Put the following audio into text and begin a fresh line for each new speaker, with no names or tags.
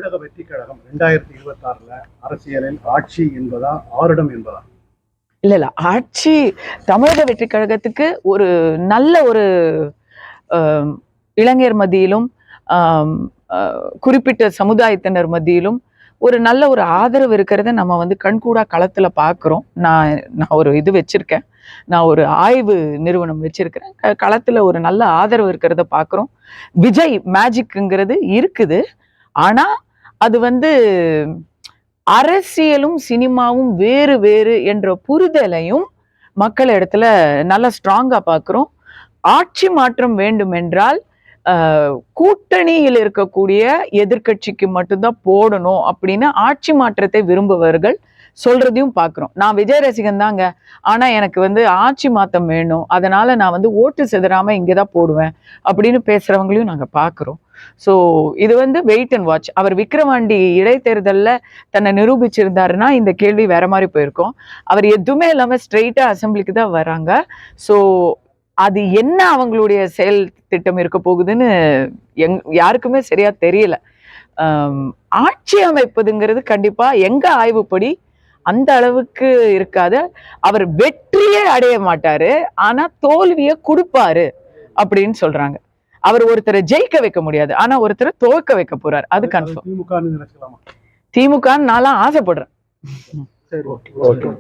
தமிழக வெற்றி கழகம் 2026 அரசியலில் ஆட்சி என்பதா ஆருடம் என்பதா?
இல்ல ஆட்சி தமிழக வெற்றி கழகத்துக்கு ஒரு நல்ல ஒரு இளைஞர் மத்தியிலும் குறிப்பிட்ட சமுதாயத்தினர் மத்தியிலும் ஒரு நல்ல ஒரு ஆதரவு இருக்கிறத நம்ம வந்து கண்கூடா களத்துல பார்க்குறோம். நான் ஒரு இது வச்சிருக்கேன், நான் ஒரு ஆய்வு நிறுவனம் வச்சிருக்கிறேன். களத்துல ஒரு நல்ல ஆதரவு இருக்கிறத பார்க்குறோம். விஜய் மேஜிக்ங்கிறது இருக்குது. ஆனா அது வந்து அரசியலும் சினிமாவும் வேறு வேறு என்ற புரிதலையும் மக்கள் இடத்துல நல்லா ஸ்ட்ராங்கா பார்க்குறோம். ஆட்சி மாற்றம் வேண்டும் என்றால் கூட்டணியில் இருக்கக்கூடிய எதிர்கட்சிக்கு மட்டும்தான் போடணும் அப்படின்னு ஆட்சி மாற்றத்தை விரும்புபவர்கள் சொல்றதையும் பார்க்குறோம். நான் விஜய் ரசிகன் தாங்க, ஆனா எனக்கு வந்து ஆட்சி மாற்றம் வேணும், அதனால நான் வந்து ஓட்டு செதறாம இங்கேதான் போடுவேன் அப்படின்னு பேசுறவங்களையும் நாங்க பார்க்குறோம். ஸோ இது வந்து வெயிட் அண்ட் வாட்ச். அவர் விக்கிரவாண்டி இடைத்தேர்தலில் தன்னை நிரூபிச்சிருந்தாருன்னா இந்த கேள்வி வேற மாதிரி போயிருக்கும். அவர் எதுவுமே இல்லாமல் ஸ்ட்ரெயிட்டா அசம்பிளிக்கு தான் வராங்க. ஸோ அது என்ன அவங்களுடைய செயல் திட்டம் இருக்க போகுதுன்னு யாருக்குமே சரியா தெரியல. ஆட்சி அமைப்பதுங்கிறது கண்டிப்பா எங்க ஆய்வுப்படி அந்த அளவுக்கு இருக்காது. அவர் வெற்றியே அடைய மாட்டாரு, ஆனா தோல்வியை கொடுப்பாரு அப்படின்னு சொல்றாங்க. அவர் ஒருத்தரை ஜெயிக்க வைக்க முடியாது, ஆனா ஒருத்தரை துவக்க வைக்க போறாரு. அது கன்ஃபார்ம்.
திமுக
திமுக நான்லாம் ஆசைப்படுறேன்.
சரி, ஓகே.